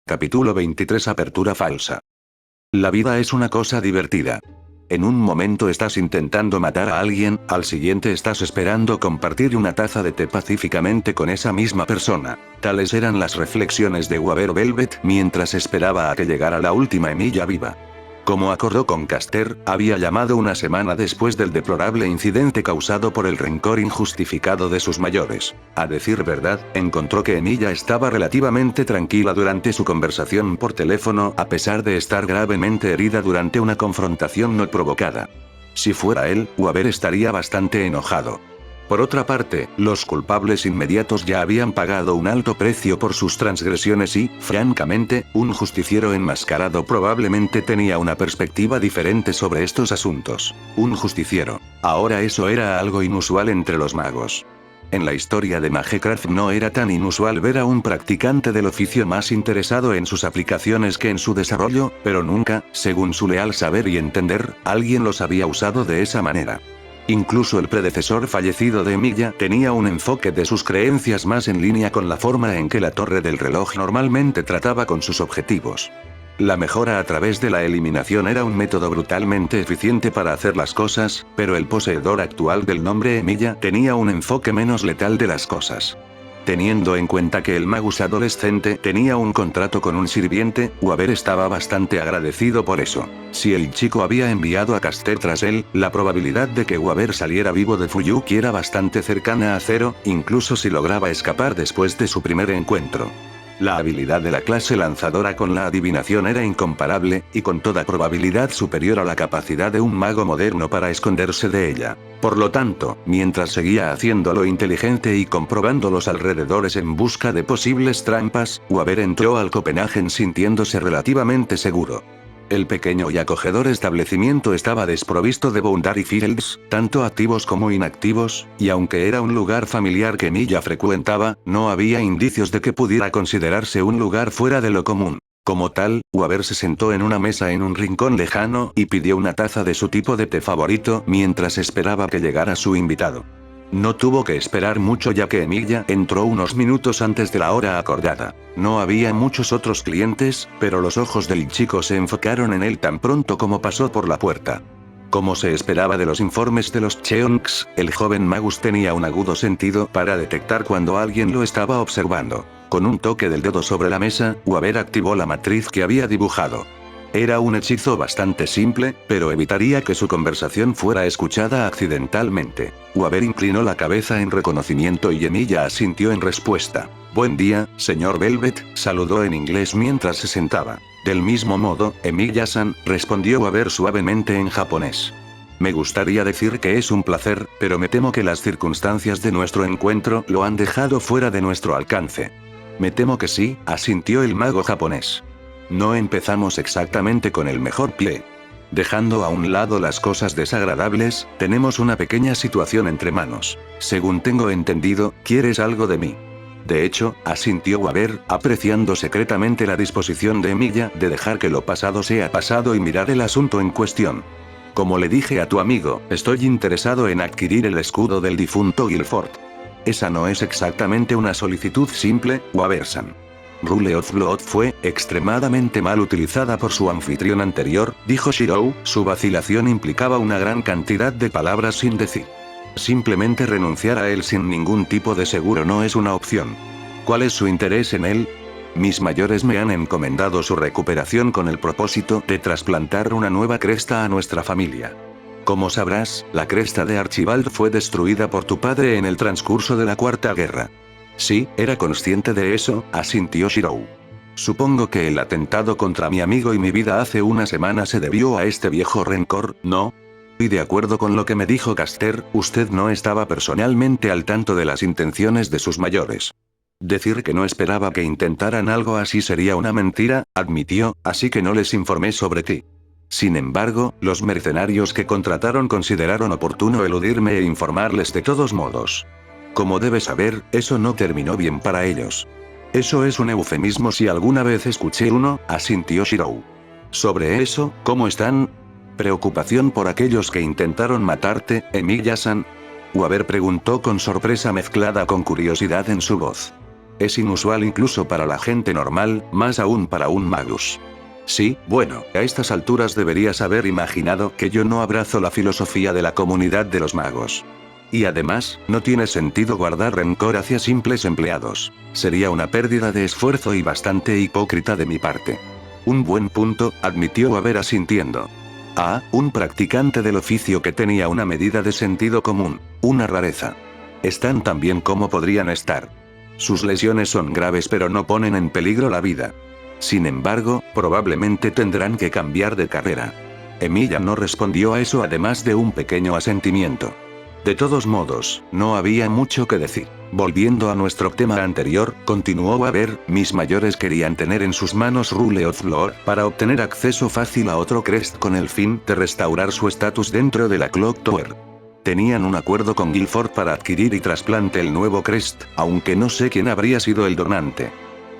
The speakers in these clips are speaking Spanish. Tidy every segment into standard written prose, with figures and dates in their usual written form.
Capítulo 23. Apertura falsa. La vida es una cosa divertida. En un momento estás intentando matar a alguien, al siguiente estás esperando compartir una taza de té pacíficamente con esa misma persona. Tales eran las reflexiones de Waver Velvet mientras esperaba a que llegara la última Emilia viva. Como acordó con Caster, había llamado una semana después del deplorable incidente causado por el rencor injustificado de sus mayores. A decir verdad, encontró que Emilia estaba relativamente tranquila durante su conversación por teléfono a pesar de estar gravemente herida durante una confrontación no provocada. Si fuera él, Waver estaría bastante enojado. Por otra parte, los culpables inmediatos ya habían pagado un alto precio por sus transgresiones y, francamente, un justiciero enmascarado probablemente tenía una perspectiva diferente sobre estos asuntos. Un justiciero. Ahora eso era algo inusual entre los magos. En la historia de Magecraft no era tan inusual ver a un practicante del oficio más interesado en sus aplicaciones que en su desarrollo, pero nunca, según su leal saber y entender, alguien los había usado de esa manera. Incluso el predecesor fallecido de Emilia tenía un enfoque de sus creencias más en línea con la forma en que la torre del reloj normalmente trataba con sus objetivos. La mejora a través de la eliminación era un método brutalmente eficiente para hacer las cosas, pero el poseedor actual del nombre Emilia tenía un enfoque menos letal de las cosas. Teniendo en cuenta que el magus adolescente tenía un contrato con un sirviente, Waver estaba bastante agradecido por eso. Si el chico había enviado a Caster tras él, la probabilidad de que Waver saliera vivo de Fuyuki era bastante cercana a cero, incluso si lograba escapar después de su primer encuentro. La habilidad de la clase lanzadora con la adivinación era incomparable, y con toda probabilidad superior a la capacidad de un mago moderno para esconderse de ella. Por lo tanto, mientras seguía haciéndolo inteligente y comprobando los alrededores en busca de posibles trampas, Waver entró al Copenhagen sintiéndose relativamente seguro. El pequeño y acogedor establecimiento estaba desprovisto de Boundary Fields, tanto activos como inactivos, y aunque era un lugar familiar que Emilia frecuentaba, no había indicios de que pudiera considerarse un lugar fuera de lo común. Como tal, Waver se sentó en una mesa en un rincón lejano y pidió una taza de su tipo de té favorito mientras esperaba que llegara su invitado. No tuvo que esperar mucho ya que Emilia entró unos minutos antes de la hora acordada. No había muchos otros clientes, pero los ojos del chico se enfocaron en él tan pronto como pasó por la puerta. Como se esperaba de los informes de los Cheonks, el joven magus tenía un agudo sentido para detectar cuando alguien lo estaba observando. Con un toque del dedo sobre la mesa, Waver activó la matriz que había dibujado. Era un hechizo bastante simple, pero evitaría que su conversación fuera escuchada accidentalmente. Waver inclinó la cabeza en reconocimiento y Emilia asintió en respuesta. «Buen día, señor Velvet», saludó en inglés mientras se sentaba. Del mismo modo, Emilia-san, respondió Waver suavemente en japonés. «Me gustaría decir que es un placer, pero me temo que las circunstancias de nuestro encuentro lo han dejado fuera de nuestro alcance». «Me temo que sí», asintió el mago japonés. No empezamos exactamente con el mejor pie. Dejando a un lado las cosas desagradables, tenemos una pequeña situación entre manos. Según tengo entendido, quieres algo de mí. De hecho, asintió Waver, apreciando secretamente la disposición de Emilia de dejar que lo pasado sea pasado y mirar el asunto en cuestión. Como le dije a tu amigo, estoy interesado en adquirir el escudo del difunto Guilford. Esa no es exactamente una solicitud simple, Waver-san. Rule of Blood fue extremadamente mal utilizada por su anfitrión anterior, dijo Shirou, su vacilación implicaba una gran cantidad de palabras sin decir. Simplemente renunciar a él sin ningún tipo de seguro no es una opción. ¿Cuál es su interés en él? Mis mayores me han encomendado su recuperación con el propósito de trasplantar una nueva cresta a nuestra familia. Como sabrás, la cresta de Archibald fue destruida por tu padre en el transcurso de la Cuarta Guerra. Sí, era consciente de eso, asintió Shirou. Supongo que el atentado contra mi amigo y mi vida hace una semana se debió a este viejo rencor, ¿no? Y de acuerdo con lo que me dijo Caster, usted no estaba personalmente al tanto de las intenciones de sus mayores. Decir que no esperaba que intentaran algo así sería una mentira, admitió, así que no les informé sobre ti. Sin embargo, los mercenarios que contrataron consideraron oportuno eludirme e informarles de todos modos. Como debes saber, eso no terminó bien para ellos. Eso es un eufemismo si alguna vez escuché uno, asintió Shirou. Sobre eso, ¿cómo están? ¿Preocupación por aquellos que intentaron matarte, Emilia-san? Waver preguntó con sorpresa mezclada con curiosidad en su voz. Es inusual incluso para la gente normal, más aún para un magus. Sí, bueno, a estas alturas deberías haber imaginado que yo no abrazo la filosofía de la comunidad de los magos. Y además, no tiene sentido guardar rencor hacia simples empleados. Sería una pérdida de esfuerzo y bastante hipócrita de mi parte. Un buen punto, admitió Weber asintiendo. Ah, un practicante del oficio que tenía una medida de sentido común, una rareza. Están tan bien como podrían estar. Sus lesiones son graves pero no ponen en peligro la vida. Sin embargo, probablemente tendrán que cambiar de carrera. Emilia no respondió a eso además de un pequeño asentimiento. De todos modos, no había mucho que decir. Volviendo a nuestro tema anterior, continuó Weber, mis mayores querían tener en sus manos Rule of Lore para obtener acceso fácil a otro Crest con el fin de restaurar su estatus dentro de la Clock Tower. Tenían un acuerdo con Guilford para adquirir y trasplante el nuevo Crest, aunque no sé quién habría sido el donante.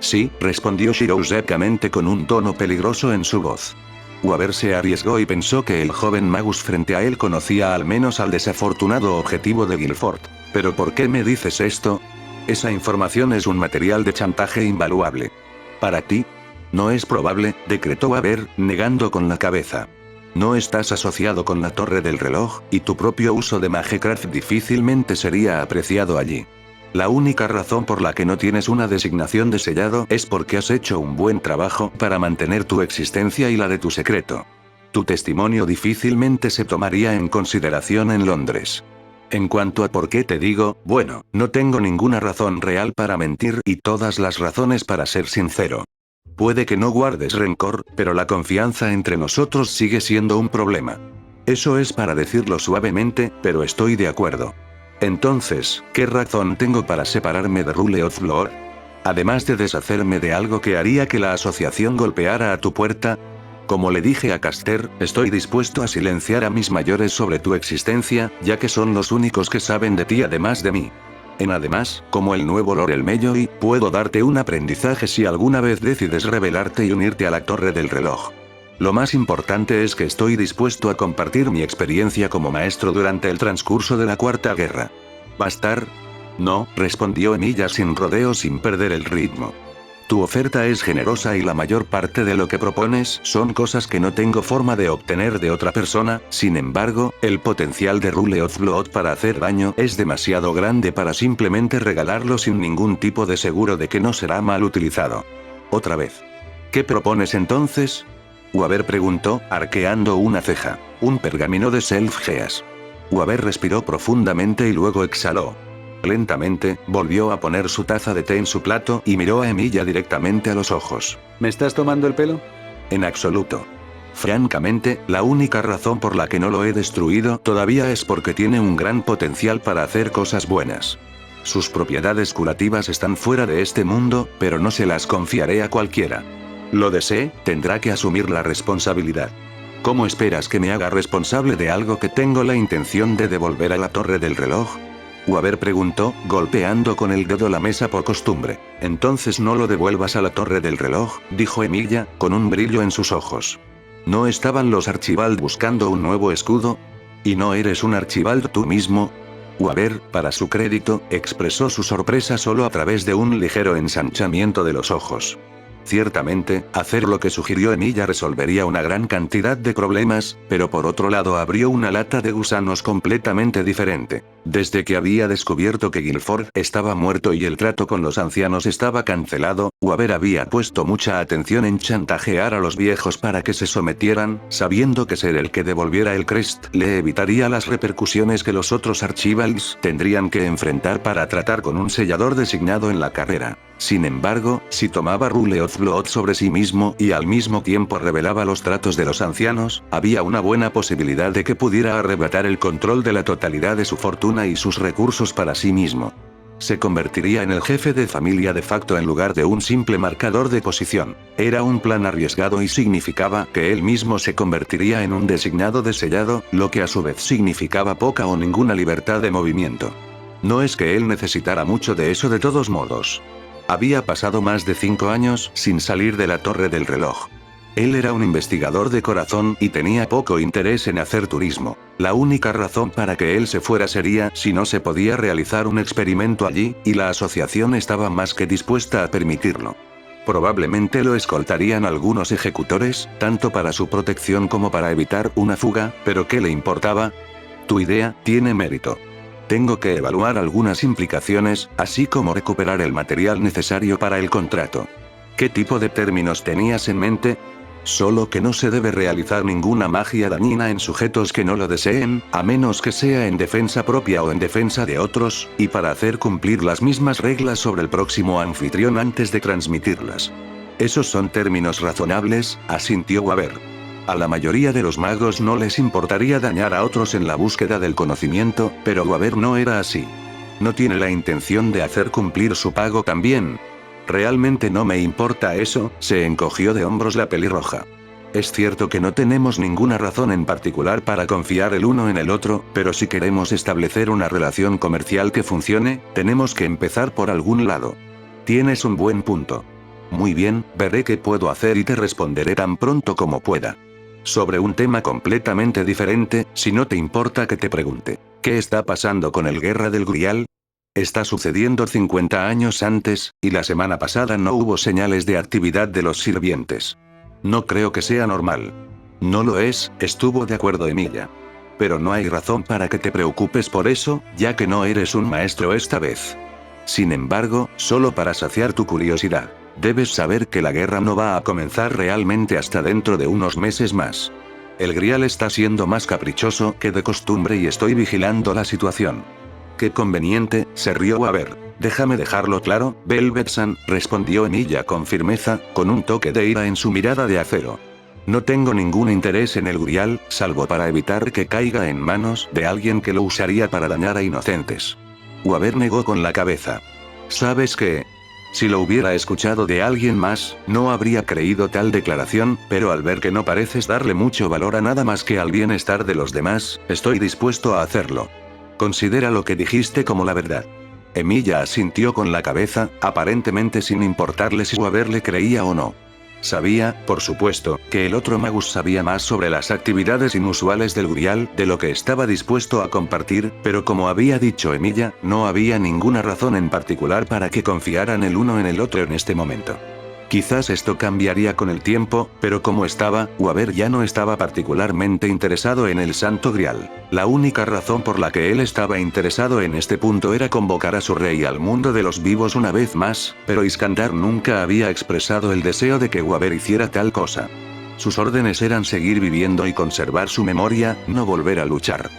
Sí, respondió Shirou secamente con un tono peligroso en su voz. Weber se arriesgó y pensó que el joven magus frente a él conocía al menos al desafortunado objetivo de Guilford. ¿Pero por qué me dices esto? Esa información es un material de chantaje invaluable. ¿Para ti? No es probable, decretó Weber, negando con la cabeza. No estás asociado con la torre del reloj, y tu propio uso de Magecraft difícilmente sería apreciado allí. La única razón por la que no tienes una designación de sellado es porque has hecho un buen trabajo para mantener tu existencia y la de tu secreto. Tu testimonio difícilmente se tomaría en consideración en Londres. En cuanto a por qué te digo, bueno, no tengo ninguna razón real para mentir y todas las razones para ser sincero. Puede que no guardes rencor, pero la confianza entre nosotros sigue siendo un problema. Eso es para decirlo suavemente, pero estoy de acuerdo. Entonces, ¿qué razón tengo para separarme de Rule of Lore? Además de deshacerme de algo que haría que la asociación golpeara a tu puerta. Como le dije a Caster, estoy dispuesto a silenciar a mis mayores sobre tu existencia, ya que son los únicos que saben de ti además de mí. Además, como el nuevo Lord Elmeyoy, puedo darte un aprendizaje si alguna vez decides rebelarte y unirte a la Torre del Reloj. Lo más importante es que estoy dispuesto a compartir mi experiencia como maestro durante el transcurso de la Cuarta Guerra. ¿Bastar? No, respondió Emilia sin rodeo sin perder el ritmo. Tu oferta es generosa y la mayor parte de lo que propones son cosas que no tengo forma de obtener de otra persona, sin embargo, el potencial de Rule of Blood para hacer daño es demasiado grande para simplemente regalarlo sin ningún tipo de seguro de que no será mal utilizado. Otra vez. ¿Qué propones entonces? Weber preguntó, arqueando una ceja. Un pergamino de Self-Geas. Weber respiró profundamente y luego exhaló. Lentamente, volvió a poner su taza de té en su plato y miró a Emilia directamente a los ojos. ¿Me estás tomando el pelo? En absoluto. Francamente, la única razón por la que no lo he destruido todavía es porque tiene un gran potencial para hacer cosas buenas. Sus propiedades curativas están fuera de este mundo, pero no se las confiaré a cualquiera. Lo desee, tendrá que asumir la responsabilidad. ¿Cómo esperas que me haga responsable de algo que tengo la intención de devolver a la Torre del Reloj? Weber preguntó, golpeando con el dedo la mesa por costumbre. Entonces no lo devuelvas a la Torre del Reloj, dijo Emilia, con un brillo en sus ojos. ¿No estaban los Archibald buscando un nuevo escudo? ¿Y no eres un Archibald tú mismo? Weber, para su crédito, expresó su sorpresa solo a través de un ligero ensanchamiento de los ojos. Ciertamente, hacer lo que sugirió Emilia resolvería una gran cantidad de problemas, pero por otro lado abrió una lata de gusanos completamente diferente. Desde que había descubierto que Guilford estaba muerto y el trato con los ancianos estaba cancelado, Weber había puesto mucha atención en chantajear a los viejos para que se sometieran, sabiendo que ser el que devolviera el Crest le evitaría las repercusiones que los otros Archibalds tendrían que enfrentar para tratar con un sellador designado en la carrera. Sin embargo, si tomaba Rule of Blood sobre sí mismo y al mismo tiempo revelaba los tratos de los ancianos, había una buena posibilidad de que pudiera arrebatar el control de la totalidad de su fortuna y sus recursos para sí mismo. Se convertiría en el jefe de familia de facto en lugar de un simple marcador de posición. Era un plan arriesgado y significaba que él mismo se convertiría en un designado de sellado, lo que a su vez significaba poca o ninguna libertad de movimiento. No es que él necesitara mucho de eso de todos modos. Había pasado más de 5 años sin salir de la Torre del Reloj. Él era un investigador de corazón y tenía poco interés en hacer turismo. La única razón para que él se fuera sería si no se podía realizar un experimento allí, y la asociación estaba más que dispuesta a permitirlo. Probablemente lo escoltarían algunos ejecutores, tanto para su protección como para evitar una fuga, pero ¿qué le importaba? Tu idea tiene mérito. Tengo que evaluar algunas implicaciones, así como recuperar el material necesario para el contrato. ¿Qué tipo de términos tenías en mente? Solo que no se debe realizar ninguna magia dañina en sujetos que no lo deseen, a menos que sea en defensa propia o en defensa de otros, y para hacer cumplir las mismas reglas sobre el próximo anfitrión antes de transmitirlas. Esos son términos razonables, asintió Weaver. A la mayoría de los magos no les importaría dañar a otros en la búsqueda del conocimiento, pero Weaver no era así. No tiene la intención de hacer cumplir su pago también. Realmente no me importa eso, se encogió de hombros la pelirroja. Es cierto que no tenemos ninguna razón en particular para confiar el uno en el otro, pero si queremos establecer una relación comercial que funcione, tenemos que empezar por algún lado. Tienes un buen punto. Muy bien, veré qué puedo hacer y te responderé tan pronto como pueda. Sobre un tema completamente diferente, si no te importa que te pregunte, ¿qué está pasando con el Guerra del Grial? Está sucediendo 50 años antes, y la semana pasada no hubo señales de actividad de los sirvientes. No creo que sea normal. No lo es, estuvo de acuerdo Emilia. Pero no hay razón para que te preocupes por eso, ya que no eres un maestro esta vez. Sin embargo, solo para saciar tu curiosidad, debes saber que la guerra no va a comenzar realmente hasta dentro de unos meses más. El Grial está siendo más caprichoso que de costumbre y estoy vigilando la situación. Qué conveniente, se rió Weaver. Déjame dejarlo claro, Velvet-san, respondió Emilia con firmeza, con un toque de ira en su mirada de acero. No tengo ningún interés en el Grial, salvo para evitar que caiga en manos de alguien que lo usaría para dañar a inocentes. Weaver negó con la cabeza. ¿Sabes qué? Si lo hubiera escuchado de alguien más, no habría creído tal declaración, pero al ver que no pareces darle mucho valor a nada más que al bienestar de los demás, estoy dispuesto a hacerlo. Considera lo que dijiste como la verdad. Emilia asintió con la cabeza, aparentemente sin importarle si Weaver le creía o no. Sabía, por supuesto, que el otro magus sabía más sobre las actividades inusuales del Grial de lo que estaba dispuesto a compartir, pero como había dicho Emilia, no había ninguna razón en particular para que confiaran el uno en el otro en este momento. Quizás esto cambiaría con el tiempo, pero como estaba, Weaver ya no estaba particularmente interesado en el Santo Grial. La única razón por la que él estaba interesado en este punto era convocar a su rey al mundo de los vivos una vez más, pero Iskandar nunca había expresado el deseo de que Weaver hiciera tal cosa. Sus órdenes eran seguir viviendo y conservar su memoria, no volver a luchar.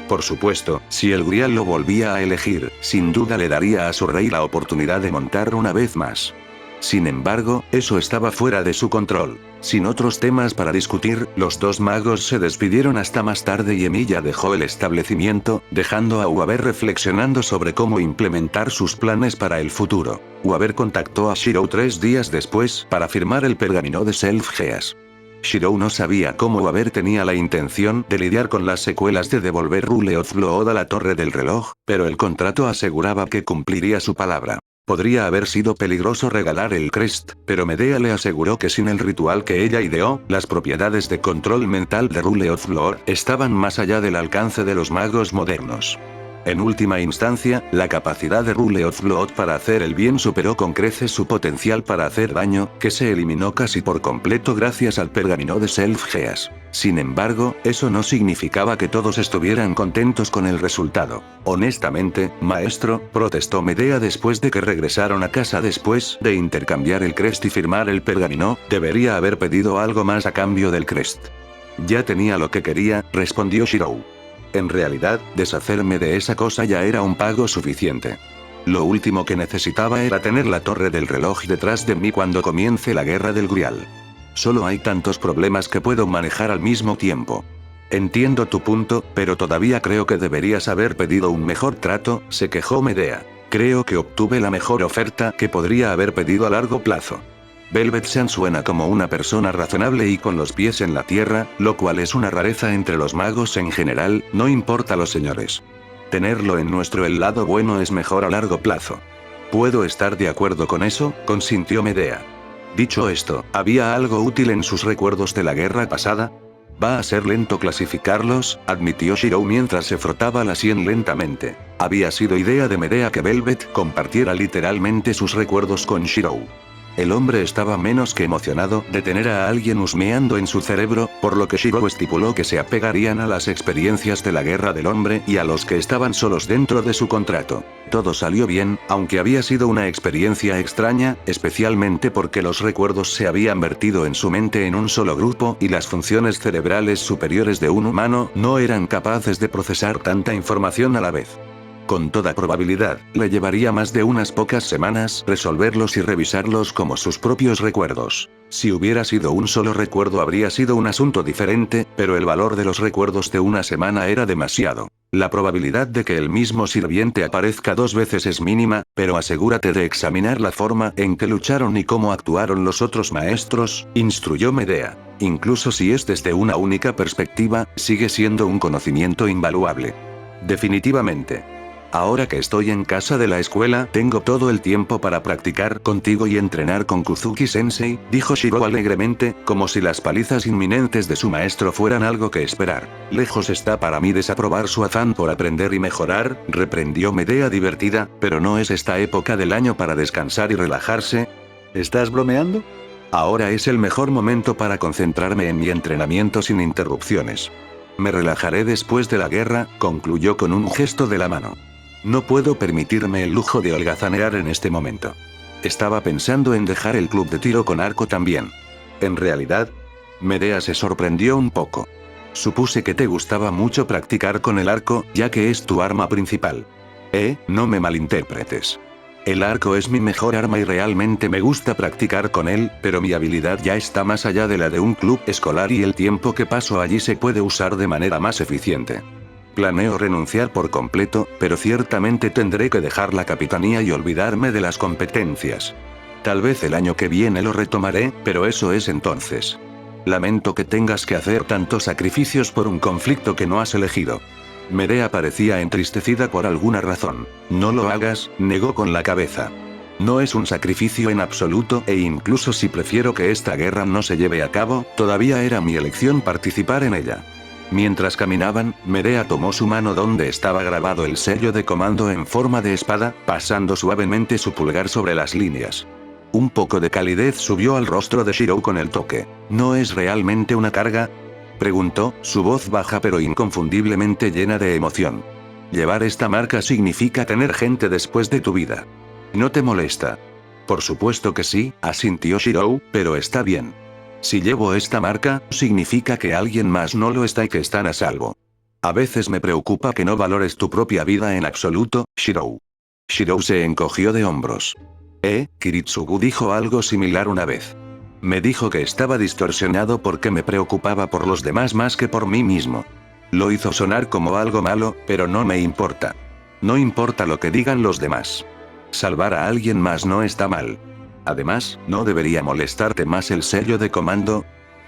Por supuesto, si el Grial lo volvía a elegir, sin duda le daría a su rey la oportunidad de montar una vez más. Sin embargo, eso estaba fuera de su control. Sin otros temas para discutir, los dos magos se despidieron hasta más tarde y Emilia dejó el establecimiento, dejando a Weaver reflexionando sobre cómo implementar sus planes para el futuro. Weaver contactó a Shirou 3 días después para firmar el pergamino de Self-Geas. Shirou no sabía cómo Weaver tenía la intención de lidiar con las secuelas de devolver Rule of Blood a la Torre del Reloj, pero el contrato aseguraba que cumpliría su palabra. Podría haber sido peligroso regalar el Crest, pero Medea le aseguró que sin el ritual que ella ideó, las propiedades de control mental de Rule of Blood estaban más allá del alcance de los magos modernos. En última instancia, la capacidad de Rule of Blood para hacer el bien superó con creces su potencial para hacer daño, que se eliminó casi por completo gracias al pergamino de Self-Geas. Sin embargo, eso no significaba que todos estuvieran contentos con el resultado. Honestamente, maestro, protestó Medea después de que regresaron a casa después de intercambiar el Crest y firmar el pergamino, debería haber pedido algo más a cambio del Crest. Ya tenía lo que quería, respondió Shirou. En realidad, deshacerme de esa cosa ya era un pago suficiente. Lo último que necesitaba era tener la torre del reloj detrás de mí cuando comience la guerra del Grial. Solo hay tantos problemas que puedo manejar al mismo tiempo. Entiendo tu punto, pero todavía creo que deberías haber pedido un mejor trato, se quejó Medea. Creo que obtuve la mejor oferta que podría haber pedido a largo plazo. Velvet-san suena como una persona razonable y con los pies en la tierra, lo cual es una rareza entre los magos en general, no importa los señores. Tenerlo en el lado bueno es mejor a largo plazo. Puedo estar de acuerdo con eso, consintió Medea. Dicho esto, ¿había algo útil en sus recuerdos de la guerra pasada? Va a ser lento clasificarlos, admitió Shirou mientras se frotaba la sien lentamente. Había sido idea de Medea que Velvet compartiera literalmente sus recuerdos con Shirou. El hombre estaba menos que emocionado de tener a alguien husmeando en su cerebro, por lo que Shirou estipuló que se apegarían a las experiencias de la guerra del hombre y a los que estaban solos dentro de su contrato. Todo salió bien, aunque había sido una experiencia extraña, especialmente porque los recuerdos se habían vertido en su mente en un solo grupo y las funciones cerebrales superiores de un humano no eran capaces de procesar tanta información a la vez. Con toda probabilidad, le llevaría más de unas pocas semanas resolverlos y revisarlos como sus propios recuerdos. Si hubiera sido un solo recuerdo habría sido un asunto diferente, pero el valor de los recuerdos de una semana era demasiado. La probabilidad de que el mismo sirviente aparezca 2 veces es mínima, pero asegúrate de examinar la forma en que lucharon y cómo actuaron los otros maestros, instruyó Medea. Incluso si es desde una única perspectiva, sigue siendo un conocimiento invaluable. Definitivamente. Ahora que estoy en casa de la escuela, tengo todo el tiempo para practicar contigo y entrenar con Kuzuki-sensei, dijo Shirou alegremente, como si las palizas inminentes de su maestro fueran algo que esperar. Lejos está para mí desaprobar su afán por aprender y mejorar, reprendió Medea divertida, pero no es esta época del año para descansar y relajarse. ¿Estás bromeando? Ahora es el mejor momento para concentrarme en mi entrenamiento sin interrupciones. Me relajaré después de la guerra, concluyó con un gesto de la mano. No puedo permitirme el lujo de holgazanear en este momento. Estaba pensando en dejar el club de tiro con arco también. En realidad, Medea se sorprendió un poco. Supuse que te gustaba mucho practicar con el arco, ya que es tu arma principal. No me malinterpretes. El arco es mi mejor arma y realmente me gusta practicar con él, pero mi habilidad ya está más allá de la de un club escolar y el tiempo que paso allí se puede usar de manera más eficiente. Planeo renunciar por completo, pero ciertamente tendré que dejar la capitanía y olvidarme de las competencias. Tal vez el año que viene lo retomaré, pero eso es entonces. Lamento que tengas que hacer tantos sacrificios por un conflicto que no has elegido. Medea parecía entristecida por alguna razón. No lo hagas, negó con la cabeza. No es un sacrificio en absoluto e incluso si prefiero que esta guerra no se lleve a cabo, todavía era mi elección participar en ella. Mientras caminaban, Medea tomó su mano donde estaba grabado el sello de comando en forma de espada, pasando suavemente su pulgar sobre las líneas. Un poco de calidez subió al rostro de Shirou con el toque. ¿No es realmente una carga?, preguntó, su voz baja pero inconfundiblemente llena de emoción. Llevar esta marca significa tener gente después de tu vida. ¿No te molesta? Por supuesto que sí, asintió Shirou, pero está bien. Si llevo esta marca, significa que alguien más no lo está y que están a salvo. A veces me preocupa que no valores tu propia vida en absoluto, Shirou. Shirou se encogió de hombros. Kiritsugu dijo algo similar una vez. Me dijo que estaba distorsionado porque me preocupaba por los demás más que por mí mismo. Lo hizo sonar como algo malo, pero no me importa. No importa lo que digan los demás. Salvar a alguien más no está mal. Además, ¿no debería molestarte más el sello de comando?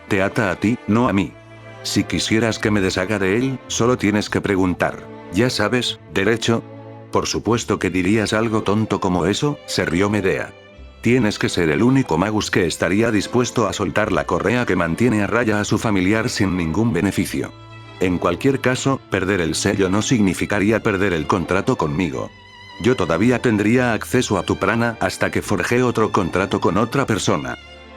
Te ata a ti, no a mí. Si quisieras que me deshaga de él, solo tienes que preguntar. Ya sabes, ¿derecho? Por supuesto que dirías algo tonto como eso, se rió Medea. Tienes que ser el único magus que estaría dispuesto a soltar la correa que mantiene a raya a su familiar sin ningún beneficio. En cualquier caso, perder el sello no significaría perder el contrato conmigo. Yo todavía tendría acceso a tu prana hasta que forjé otro contrato con otra persona.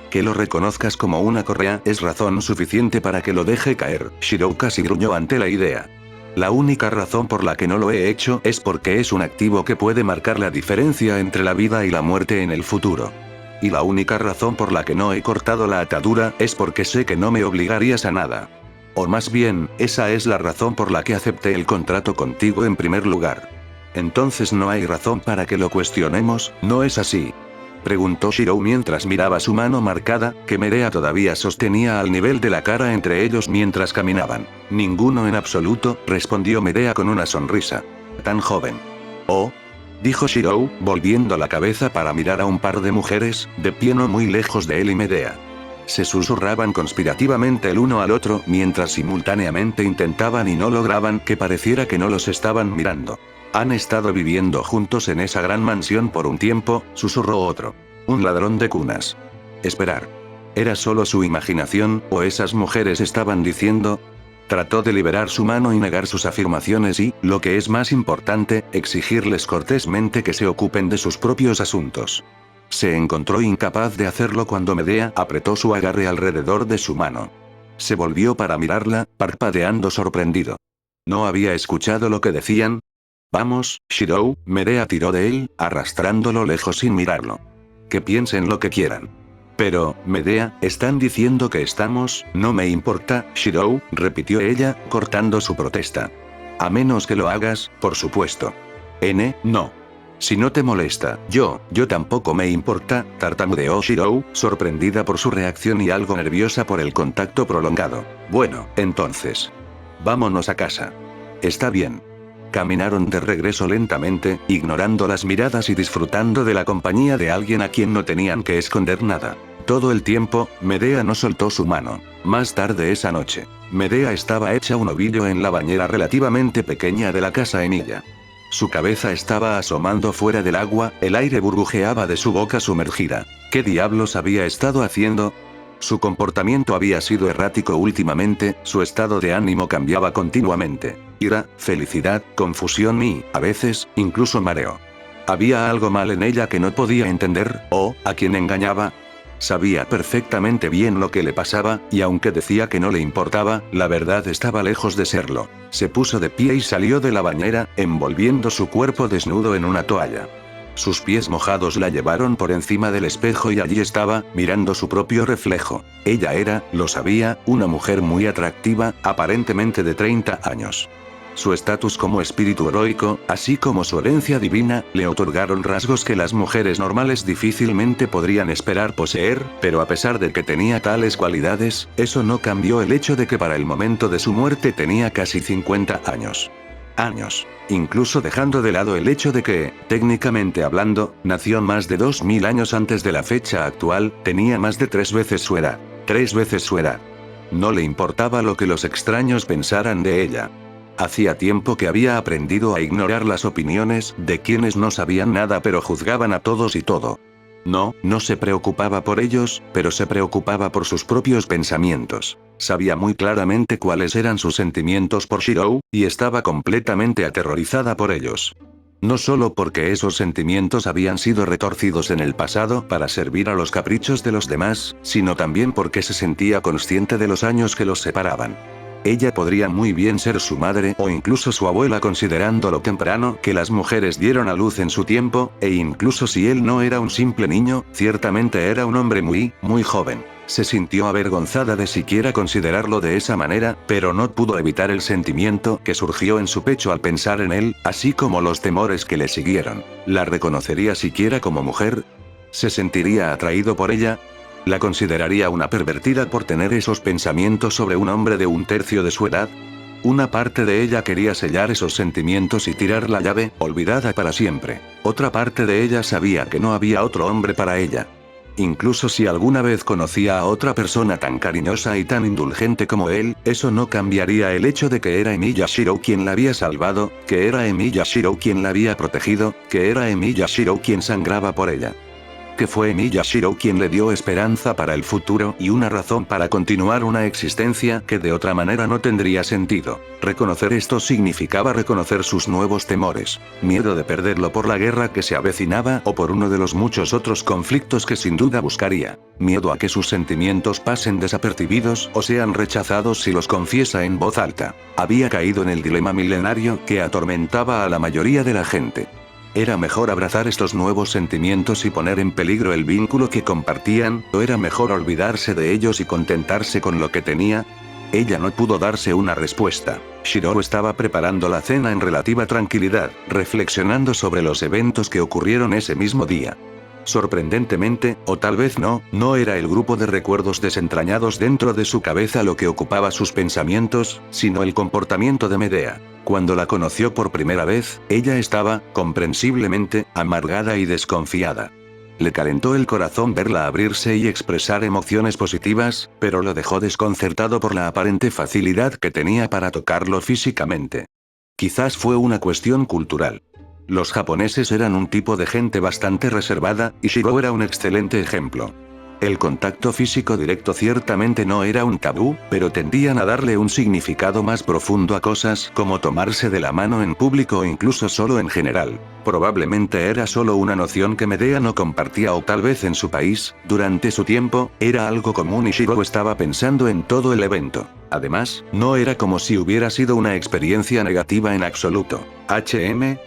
Que lo reconozcas como una correa es razón suficiente para que lo deje caer. Shirou casi gruñó ante la idea. La única razón por la que no lo he hecho es porque es un activo que puede marcar la diferencia entre la vida y la muerte en el futuro. Y la única razón por la que no he cortado la atadura es porque sé que no me obligarías a nada. O más bien, esa es la razón por la que acepté el contrato contigo en primer lugar. Entonces no hay razón para que lo cuestionemos, ¿no es así?, preguntó Shirou mientras miraba su mano marcada, que Medea todavía sostenía al nivel de la cara entre ellos mientras caminaban. Ninguno en absoluto, respondió Medea con una sonrisa. Tan joven. Oh, dijo Shirou, volviendo la cabeza para mirar a un par de mujeres, de pie no muy lejos de él y Medea. Se susurraban conspirativamente el uno al otro mientras simultáneamente intentaban y no lograban que pareciera que no los estaban mirando. Han estado viviendo juntos en esa gran mansión por un tiempo, susurró otro. Un ladrón de cunas. Esperar. ¿Era solo su imaginación, o esas mujeres estaban diciendo? Trató de liberar su mano y negar sus afirmaciones y, lo que es más importante, exigirles cortésmente que se ocupen de sus propios asuntos. Se encontró incapaz de hacerlo cuando Medea apretó su agarre alrededor de su mano. Se volvió para mirarla, parpadeando sorprendido. ¿No había escuchado lo que decían? Vamos, Shirou, Medea tiró de él, arrastrándolo lejos sin mirarlo. Que piensen lo que quieran. Pero, Medea, están diciendo que estamos, no me importa, Shirou, repitió ella, cortando su protesta. A menos que lo hagas, por supuesto. No. Si no te molesta, yo tampoco me importa, tartamudeó Shirou, sorprendida por su reacción y algo nerviosa por el contacto prolongado. Bueno, entonces. Vámonos a casa. Está bien. Caminaron de regreso lentamente, ignorando las miradas y disfrutando de la compañía de alguien a quien no tenían que esconder nada. Todo el tiempo, Medea no soltó su mano. Más tarde esa noche, Medea estaba hecha un ovillo en la bañera relativamente pequeña de la casa Emilia. Su cabeza estaba asomando fuera del agua, el aire burbujeaba de su boca sumergida. ¿Qué diablos había estado haciendo? Su comportamiento había sido errático últimamente, su estado de ánimo cambiaba continuamente. Ira, felicidad, confusión y, a veces, incluso mareo. ¿Había algo mal en ella que no podía entender, o, a quien engañaba? Sabía perfectamente bien lo que le pasaba, y aunque decía que no le importaba, la verdad estaba lejos de serlo. Se puso de pie y salió de la bañera, envolviendo su cuerpo desnudo en una toalla. Sus pies mojados la llevaron por encima del espejo y allí estaba, mirando su propio reflejo. Ella era, lo sabía, una mujer muy atractiva, aparentemente de 30 años. Su estatus como espíritu heroico, así como su herencia divina, le otorgaron rasgos que las mujeres normales difícilmente podrían esperar poseer, pero a pesar de que tenía tales cualidades, eso no cambió el hecho de que para el momento de su muerte tenía casi 50 años. Incluso dejando de lado el hecho de que, técnicamente hablando, nació más de 2000 años antes de la fecha actual, tenía más de 3 veces su edad. 3 veces su edad. No le importaba lo que los extraños pensaran de ella. Hacía tiempo que había aprendido a ignorar las opiniones de quienes no sabían nada pero juzgaban a todos y todo. No se preocupaba por ellos, pero se preocupaba por sus propios pensamientos. Sabía muy claramente cuáles eran sus sentimientos por Shirou, y estaba completamente aterrorizada por ellos. No solo porque esos sentimientos habían sido retorcidos en el pasado para servir a los caprichos de los demás, sino también porque se sentía consciente de los años que los separaban. Ella podría muy bien ser su madre o incluso su abuela considerando lo temprano que las mujeres dieron a luz en su tiempo, e incluso si él no era un simple niño, ciertamente era un hombre muy joven. Se sintió avergonzada de siquiera considerarlo de esa manera, pero no pudo evitar el sentimiento que surgió en su pecho al pensar en él, así como los temores que le siguieron. ¿La reconocería siquiera como mujer? ¿Se sentiría atraído por ella? ¿La consideraría una pervertida por tener esos pensamientos sobre un hombre de un tercio de su edad? Una parte de ella quería sellar esos sentimientos y tirar la llave, olvidada para siempre. Otra parte de ella sabía que no había otro hombre para ella. Incluso si alguna vez conocía a otra persona tan cariñosa y tan indulgente como él, eso no cambiaría el hecho de que era Emilia Shirou quien la había salvado, que era Emilia Shirou quien la había protegido, que era Emilia Shirou quien sangraba por ella. Que fue Emilia Shirou quien le dio esperanza para el futuro y una razón para continuar una existencia que de otra manera no tendría sentido. Reconocer esto significaba reconocer sus nuevos temores. Miedo de perderlo por la guerra que se avecinaba o por uno de los muchos otros conflictos que sin duda buscaría. Miedo a que sus sentimientos pasen desapercibidos o sean rechazados si los confiesa en voz alta. Había caído en el dilema milenario que atormentaba a la mayoría de la gente. ¿Era mejor abrazar estos nuevos sentimientos y poner en peligro el vínculo que compartían, o era mejor olvidarse de ellos y contentarse con lo que tenía? Ella no pudo darse una respuesta. Shirou estaba preparando la cena en relativa tranquilidad, reflexionando sobre los eventos que ocurrieron ese mismo día. Sorprendentemente, o tal vez no era el grupo de recuerdos desentrañados dentro de su cabeza lo que ocupaba sus pensamientos, sino el comportamiento de Medea. Cuando la conoció por primera vez, ella estaba, comprensiblemente, amargada y desconfiada. Le calentó el corazón verla abrirse y expresar emociones positivas, pero lo dejó desconcertado por la aparente facilidad que tenía para tocarlo físicamente. Quizás fue una cuestión cultural. Los japoneses eran un tipo de gente bastante reservada, y Shirou era un excelente ejemplo. El contacto físico directo ciertamente no era un tabú, pero tendían a darle un significado más profundo a cosas como tomarse de la mano en público o incluso solo en general. Probablemente era solo una noción que Medea no compartía, o tal vez en su país, durante su tiempo, era algo común y Shiro estaba pensando en todo el evento. Además, no era como si hubiera sido una experiencia negativa en absoluto.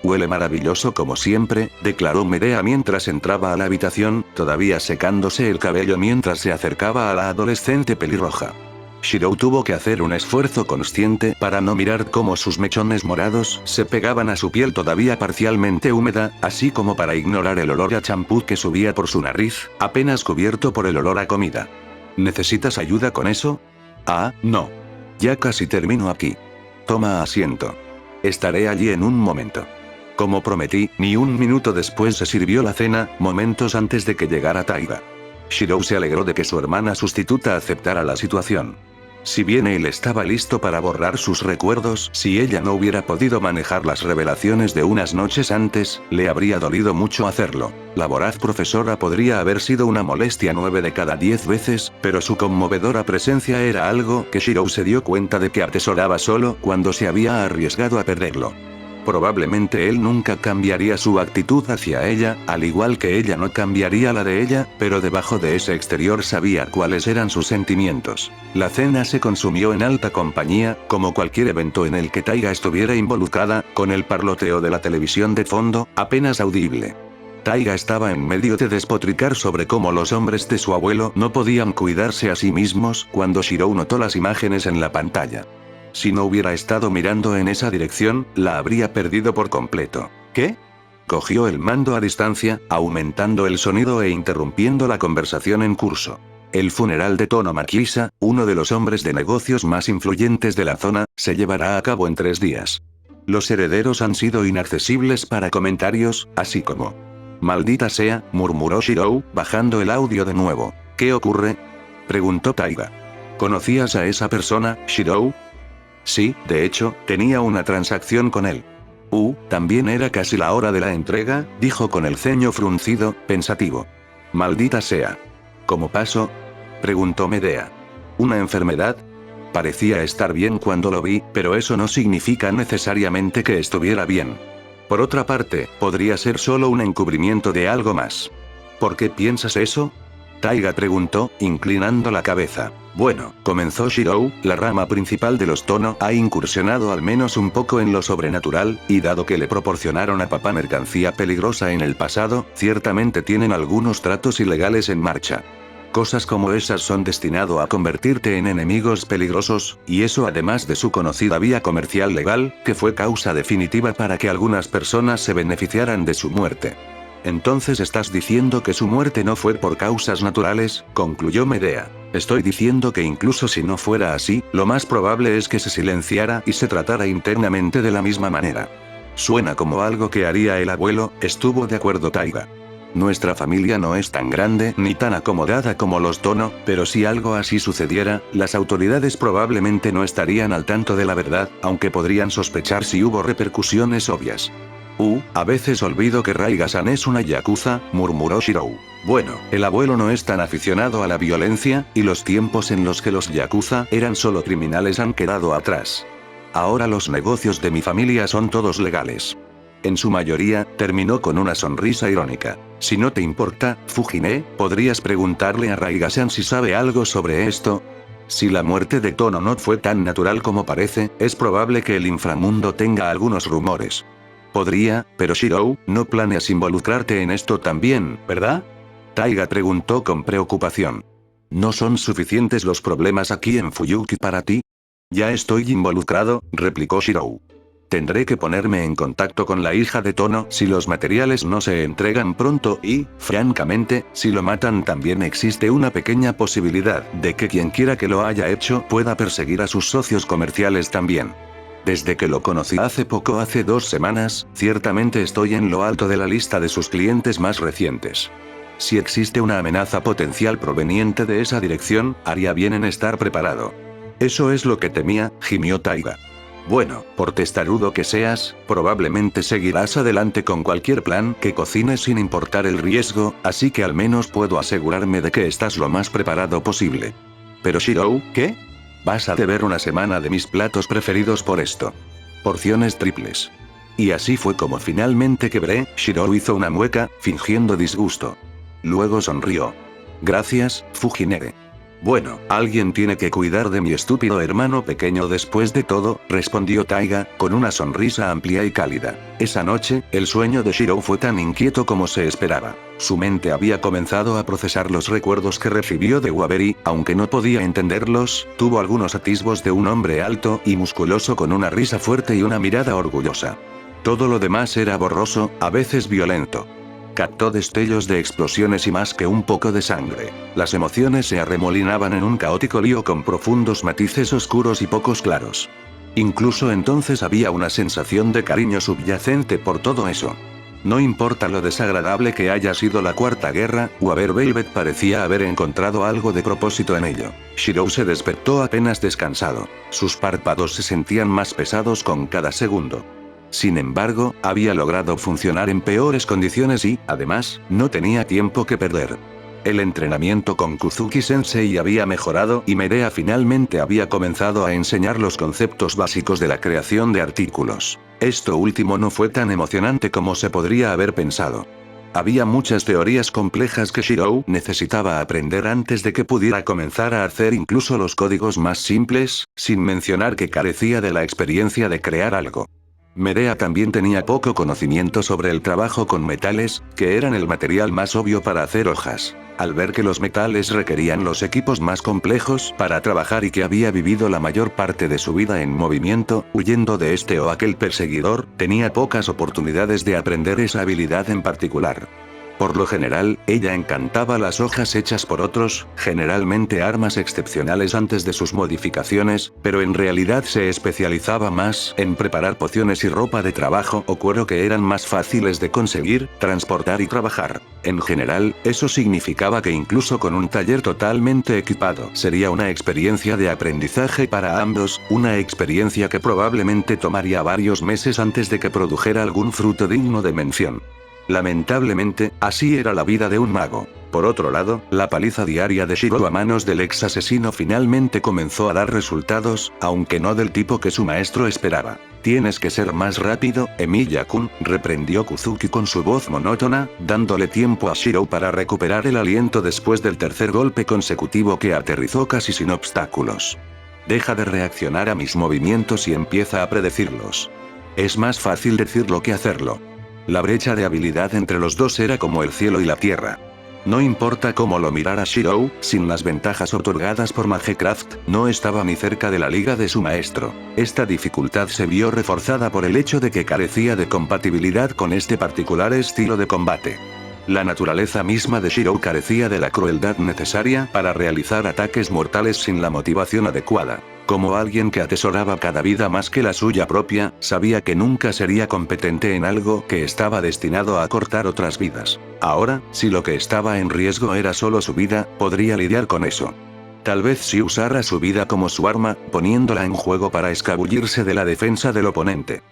Huele maravilloso como siempre, declaró Medea mientras entraba a la habitación, todavía secándose el cabello mientras se acercaba a la adolescente pelirroja. Shiro tuvo que hacer un esfuerzo consciente para no mirar cómo sus mechones morados se pegaban a su piel todavía parcialmente húmeda, así como para ignorar el olor a champú que subía por su nariz, apenas cubierto por el olor a comida. ¿Necesitas ayuda con eso? Ah, no. Ya casi termino aquí. Toma asiento. Estaré allí en un momento. Como prometí, ni un minuto después se sirvió la cena, momentos antes de que llegara Taiga. Shiro se alegró de que su hermana sustituta aceptara la situación. Si bien él estaba listo para borrar sus recuerdos, si ella no hubiera podido manejar las revelaciones de unas noches antes, le habría dolido mucho hacerlo. La voraz profesora podría haber sido una molestia 9 de cada 10 veces, pero su conmovedora presencia era algo que Shiro se dio cuenta de que atesoraba solo cuando se había arriesgado a perderlo. Probablemente él nunca cambiaría su actitud hacia ella, al igual que ella no cambiaría la de ella, pero debajo de ese exterior sabía cuáles eran sus sentimientos. La cena se consumió en alta compañía, como cualquier evento en el que Taiga estuviera involucrada, con el parloteo de la televisión de fondo, apenas audible. Taiga estaba en medio de despotricar sobre cómo los hombres de su abuelo no podían cuidarse a sí mismos, cuando Shiro notó las imágenes en la pantalla. Si no hubiera estado mirando en esa dirección, la habría perdido por completo. ¿Qué? Cogió el mando a distancia, aumentando el sonido e interrumpiendo la conversación en curso. El funeral de Tono Makisa, uno de los hombres de negocios más influyentes de la zona, se llevará a cabo en 3 días. Los herederos han sido inaccesibles para comentarios, así como... Maldita sea, murmuró Shiro, bajando el audio de nuevo. ¿Qué ocurre? Preguntó Taiga. ¿Conocías a esa persona, Shiro? Sí, de hecho, tenía una transacción con él. También era casi la hora de la entrega, dijo con el ceño fruncido, pensativo. Maldita sea. ¿Cómo pasó? Preguntó Medea. ¿Una enfermedad? Parecía estar bien cuando lo vi, pero eso no significa necesariamente que estuviera bien. Por otra parte, podría ser solo un encubrimiento de algo más. ¿Por qué piensas eso? Taiga preguntó, inclinando la cabeza. Bueno, comenzó Shiro, la rama principal de los Tono ha incursionado al menos un poco en lo sobrenatural, y dado que le proporcionaron a papá mercancía peligrosa en el pasado, ciertamente tienen algunos tratos ilegales en marcha. Cosas como esas son destinado a convertirte en enemigos peligrosos, y eso además de su conocida vía comercial legal, que fue causa definitiva para que algunas personas se beneficiaran de su muerte. Entonces estás diciendo que su muerte no fue por causas naturales, concluyó Medea. Estoy diciendo que incluso si no fuera así, lo más probable es que se silenciara y se tratara internamente de la misma manera. Suena como algo que haría el abuelo, estuvo de acuerdo Taiga. Nuestra familia no es tan grande ni tan acomodada como los Tono, pero si algo así sucediera, las autoridades probablemente no estarían al tanto de la verdad, aunque podrían sospechar si hubo repercusiones obvias. A veces olvido que Raiga-san es una yakuza, murmuró Shiro. Bueno, el abuelo no es tan aficionado a la violencia, y los tiempos en los que los yakuza eran solo criminales han quedado atrás. Ahora los negocios de mi familia son todos legales. En su mayoría, terminó con una sonrisa irónica. Si no te importa, Fujine, ¿podrías preguntarle a Raiga-san si sabe algo sobre esto? Si la muerte de Tono no fue tan natural como parece, es probable que el inframundo tenga algunos rumores. Podría, pero Shiro, no planeas involucrarte en esto también, ¿verdad? Taiga preguntó con preocupación. ¿No son suficientes los problemas aquí en Fuyuki para ti? Ya estoy involucrado, replicó Shiro. Tendré que ponerme en contacto con la hija de Tono si los materiales no se entregan pronto y, francamente, si lo matan también existe una pequeña posibilidad de que quien quiera que lo haya hecho pueda perseguir a sus socios comerciales también. Desde que lo conocí hace 2 semanas, ciertamente estoy en lo alto de la lista de sus clientes más recientes. Si existe una amenaza potencial proveniente de esa dirección, haría bien en estar preparado. Eso es lo que temía, gimió Taiga. Bueno, por testarudo que seas, probablemente seguirás adelante con cualquier plan que cocines sin importar el riesgo, así que al menos puedo asegurarme de que estás lo más preparado posible. Pero Shirou, ¿qué? Vas a deber una semana de mis platos preferidos por esto. Porciones triples. Y así fue como finalmente quebré. Shirou hizo una mueca, fingiendo disgusto. Luego sonrió. Gracias, Fujinere. Bueno, alguien tiene que cuidar de mi estúpido hermano pequeño después de todo, respondió Taiga, con una sonrisa amplia y cálida. Esa noche, el sueño de Shirou fue tan inquieto como se esperaba. Su mente había comenzado a procesar los recuerdos que recibió de Waberi, aunque no podía entenderlos, tuvo algunos atisbos de un hombre alto y musculoso con una risa fuerte y una mirada orgullosa. Todo lo demás era borroso, a veces violento. Captó destellos de explosiones y más que un poco de sangre. Las emociones se arremolinaban en un caótico lío con profundos matices oscuros y pocos claros. Incluso entonces había una sensación de cariño subyacente por todo eso. No importa lo desagradable que haya sido la Cuarta Guerra, Waver Velvet parecía haber encontrado algo de propósito en ello. Shirou se despertó apenas descansado. Sus párpados se sentían más pesados con cada segundo. Sin embargo, había logrado funcionar en peores condiciones y, además, no tenía tiempo que perder. El entrenamiento con Kuzuki-sensei había mejorado y Medea finalmente había comenzado a enseñar los conceptos básicos de la creación de artículos. Esto último no fue tan emocionante como se podría haber pensado. Había muchas teorías complejas que Shirou necesitaba aprender antes de que pudiera comenzar a hacer incluso los códigos más simples, sin mencionar que carecía de la experiencia de crear algo. Medea también tenía poco conocimiento sobre el trabajo con metales, que eran el material más obvio para hacer hojas. Al ver que los metales requerían los equipos más complejos para trabajar y que había vivido la mayor parte de su vida en movimiento, huyendo de este o aquel perseguidor, tenía pocas oportunidades de aprender esa habilidad en particular. Por lo general, ella encantaba las hojas hechas por otros, generalmente armas excepcionales antes de sus modificaciones, pero en realidad se especializaba más en preparar pociones y ropa de trabajo o cuero que eran más fáciles de conseguir, transportar y trabajar. En general, eso significaba que incluso con un taller totalmente equipado sería una experiencia de aprendizaje para ambos, una experiencia que probablemente tomaría varios meses antes de que produjera algún fruto digno de mención. Lamentablemente, así era la vida de un mago. Por otro lado, la paliza diaria de Shirou a manos del ex asesino finalmente comenzó a dar resultados, aunque no del tipo que su maestro esperaba. Tienes que ser más rápido, Emiya-kun, reprendió Kuzuki con su voz monótona, dándole tiempo a Shirou para recuperar el aliento después del tercer golpe consecutivo que aterrizó casi sin obstáculos. Deja de reaccionar a mis movimientos y empieza a predecirlos. Es más fácil decirlo que hacerlo. La brecha de habilidad entre los dos era como el cielo y la tierra. No importa cómo lo mirara Shirou, sin las ventajas otorgadas por Magecraft, no estaba ni cerca de la liga de su maestro. Esta dificultad se vio reforzada por el hecho de que carecía de compatibilidad con este particular estilo de combate. La naturaleza misma de Shirou carecía de la crueldad necesaria para realizar ataques mortales sin la motivación adecuada. Como alguien que atesoraba cada vida más que la suya propia, sabía que nunca sería competente en algo que estaba destinado a cortar otras vidas. Ahora, si lo que estaba en riesgo era solo su vida, podría lidiar con eso. Tal vez si usara su vida como su arma, poniéndola en juego para escabullirse de la defensa del oponente.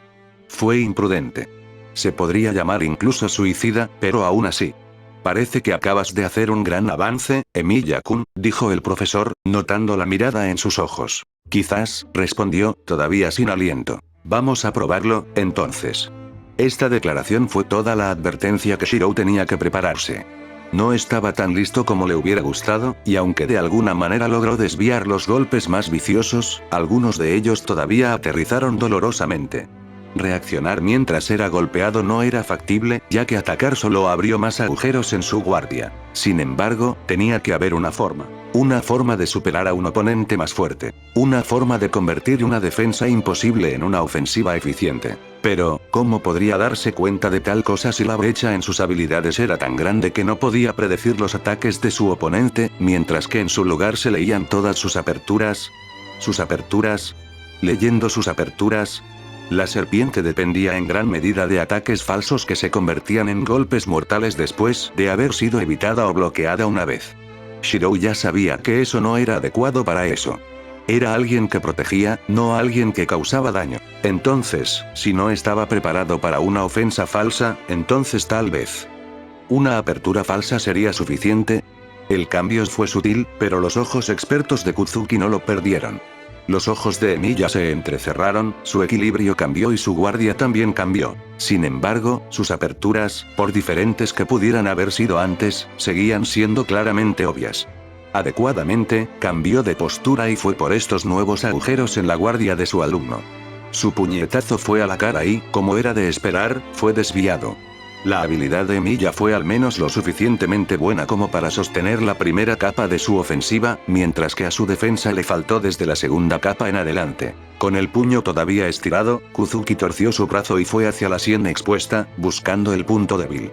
Fue imprudente. Se podría llamar incluso suicida, pero aún así. Parece que acabas de hacer un gran avance, Emiya-kun, dijo el profesor, notando la mirada en sus ojos. Quizás, respondió, todavía sin aliento. Vamos a probarlo, entonces. Esta declaración fue toda la advertencia que Shirou tenía que prepararse. No estaba tan listo como le hubiera gustado, y aunque de alguna manera logró desviar los golpes más viciosos, algunos de ellos todavía aterrizaron dolorosamente. Reaccionar mientras era golpeado no era factible, ya que atacar solo abrió más agujeros en su guardia. Sin embargo, tenía que haber una forma. Una forma de superar a un oponente más fuerte. Una forma de convertir una defensa imposible en una ofensiva eficiente. Pero, ¿cómo podría darse cuenta de tal cosa si la brecha en sus habilidades era tan grande que no podía predecir los ataques de su oponente, mientras que en su lugar se leían todas sus aperturas? ¿Sus aperturas? ¿Leyendo sus aperturas? La serpiente dependía en gran medida de ataques falsos que se convertían en golpes mortales después de haber sido evitada o bloqueada una vez. Shirou ya sabía que eso no era adecuado para eso. Era alguien que protegía, no alguien que causaba daño. Entonces, si no estaba preparado para una ofensa falsa, entonces tal vez una apertura falsa sería suficiente. El cambio fue sutil, pero los ojos expertos de Kuzuki no lo perdieron. Los ojos de Emilia se entrecerraron, su equilibrio cambió y su guardia también cambió. Sin embargo, sus aperturas, por diferentes que pudieran haber sido antes, seguían siendo claramente obvias. Adecuadamente, cambió de postura y fue por estos nuevos agujeros en la guardia de su alumno. Su puñetazo fue a la cara y, como era de esperar, fue desviado. La habilidad de Emilia fue al menos lo suficientemente buena como para sostener la primera capa de su ofensiva, mientras que a su defensa le faltó desde la segunda capa en adelante. Con el puño todavía estirado, Kuzuki torció su brazo y fue hacia la sien expuesta, buscando el punto débil.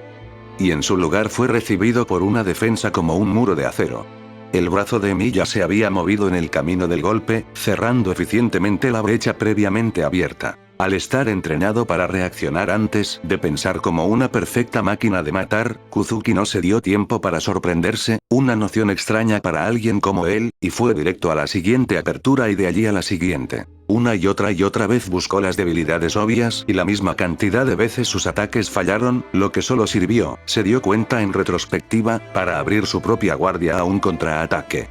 Y en su lugar fue recibido por una defensa como un muro de acero. El brazo de Emilia se había movido en el camino del golpe, cerrando eficientemente la brecha previamente abierta. Al estar entrenado para reaccionar antes de pensar como una perfecta máquina de matar, Kuzuki no se dio tiempo para sorprenderse, una noción extraña para alguien como él, y fue directo a la siguiente apertura y de allí a la siguiente. Una y otra vez buscó las debilidades obvias y la misma cantidad de veces sus ataques fallaron, lo que solo sirvió, se dio cuenta en retrospectiva, para abrir su propia guardia a un contraataque.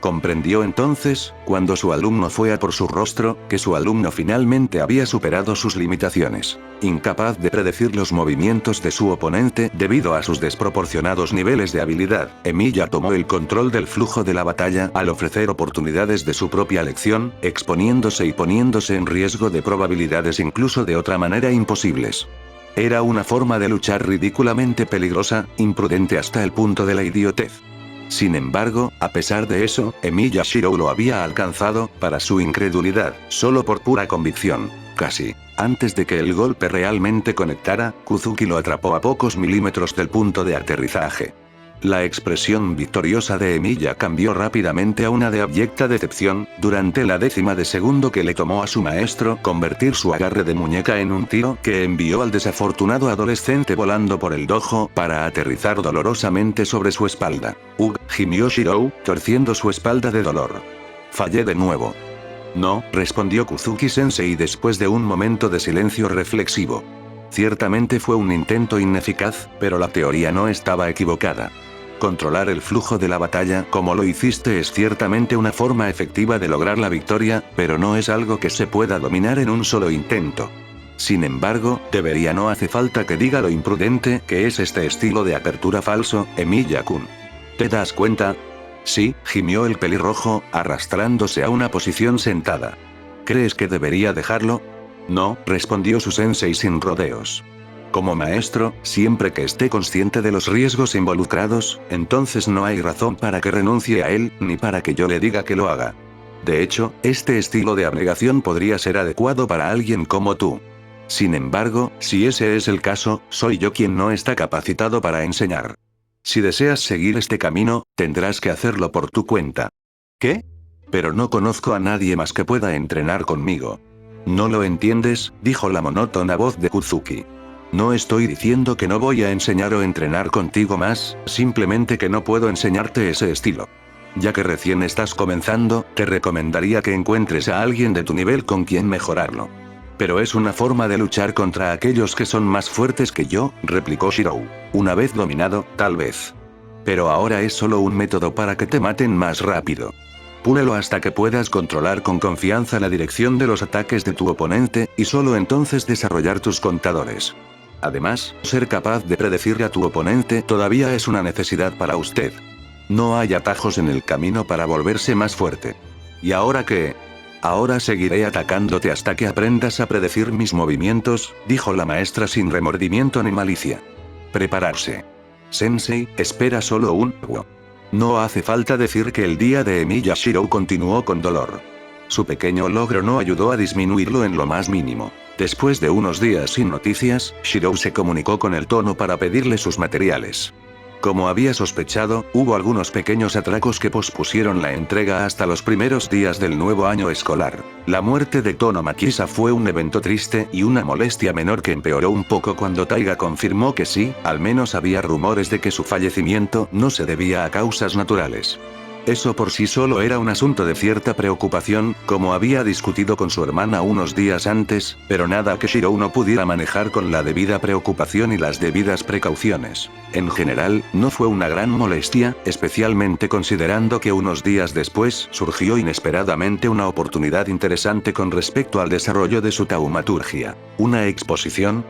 Comprendió entonces, cuando su alumno fue a por su rostro, que su alumno finalmente había superado sus limitaciones. Incapaz de predecir los movimientos de su oponente debido a sus desproporcionados niveles de habilidad, Emilia tomó el control del flujo de la batalla al ofrecer oportunidades de su propia lección, exponiéndose y poniéndose en riesgo de probabilidades incluso de otra manera imposibles. Era una forma de luchar ridículamente peligrosa, imprudente hasta el punto de la idiotez. Sin embargo, a pesar de eso, Emilia Shirou lo había alcanzado, para su incredulidad, solo por pura convicción. Casi. Antes de que el golpe realmente conectara, Kuzuki lo atrapó a pocos milímetros del punto de aterrizaje. La expresión victoriosa de Emilia cambió rápidamente a una de abyecta decepción, durante la décima de segundo que le tomó a su maestro convertir su agarre de muñeca en un tiro que envió al desafortunado adolescente volando por el dojo para aterrizar dolorosamente sobre su espalda. Gimió Shirou, torciendo su espalda de dolor. Fallé de nuevo. No, respondió Kuzuki-sensei después de un momento de silencio reflexivo. Ciertamente fue un intento ineficaz, pero la teoría no estaba equivocada. Controlar el flujo de la batalla como lo hiciste es ciertamente una forma efectiva de lograr la victoria, pero no es algo que se pueda dominar en un solo intento. Sin embargo, no hace falta que diga lo imprudente que es este estilo de apertura falso, Emilia-kun. ¿Te das cuenta? Sí, gimió el pelirrojo, arrastrándose a una posición sentada. ¿Crees que debería dejarlo? No, respondió su sensei sin rodeos. Como maestro, siempre que esté consciente de los riesgos involucrados, entonces no hay razón para que renuncie a él, ni para que yo le diga que lo haga. De hecho, este estilo de abnegación podría ser adecuado para alguien como tú. Sin embargo, si ese es el caso, soy yo quien no está capacitado para enseñar. Si deseas seguir este camino, tendrás que hacerlo por tu cuenta. ¿Qué? Pero no conozco a nadie más que pueda entrenar conmigo. ¿No lo entiendes?, dijo la monótona voz de Kuzuki. No estoy diciendo que no voy a enseñar o entrenar contigo más, simplemente que no puedo enseñarte ese estilo. Ya que recién estás comenzando, te recomendaría que encuentres a alguien de tu nivel con quien mejorarlo. Pero es una forma de luchar contra aquellos que son más fuertes que yo, replicó Shirou. Una vez dominado, tal vez. Pero ahora es solo un método para que te maten más rápido. Púlelo hasta que puedas controlar con confianza la dirección de los ataques de tu oponente, y solo entonces desarrollar tus contadores. Además, ser capaz de predecir a tu oponente todavía es una necesidad para usted. No hay atajos en el camino para volverse más fuerte. ¿Y ahora qué? Ahora seguiré atacándote hasta que aprendas a predecir mis movimientos, dijo la maestra sin remordimiento ni malicia. Prepararse. Sensei, espera solo un... No hace falta decir que el día de Emilia Shirou continuó con dolor. Su pequeño logro no ayudó a disminuirlo en lo más mínimo. Después de unos días sin noticias, Shirou se comunicó con el Tono para pedirle sus materiales. Como había sospechado, hubo algunos pequeños atracos que pospusieron la entrega hasta los primeros días del nuevo año escolar. La muerte de Tono Makisa fue un evento triste y una molestia menor que empeoró un poco cuando Taiga confirmó que sí, al menos había rumores de que su fallecimiento no se debía a causas naturales. Eso por sí solo era un asunto de cierta preocupación, como había discutido con su hermana unos días antes, pero nada que Shirou no pudiera manejar con la debida preocupación y las debidas precauciones. En general, no fue una gran molestia, especialmente considerando que unos días después surgió inesperadamente una oportunidad interesante con respecto al desarrollo de su taumaturgia. ¿Una exposición?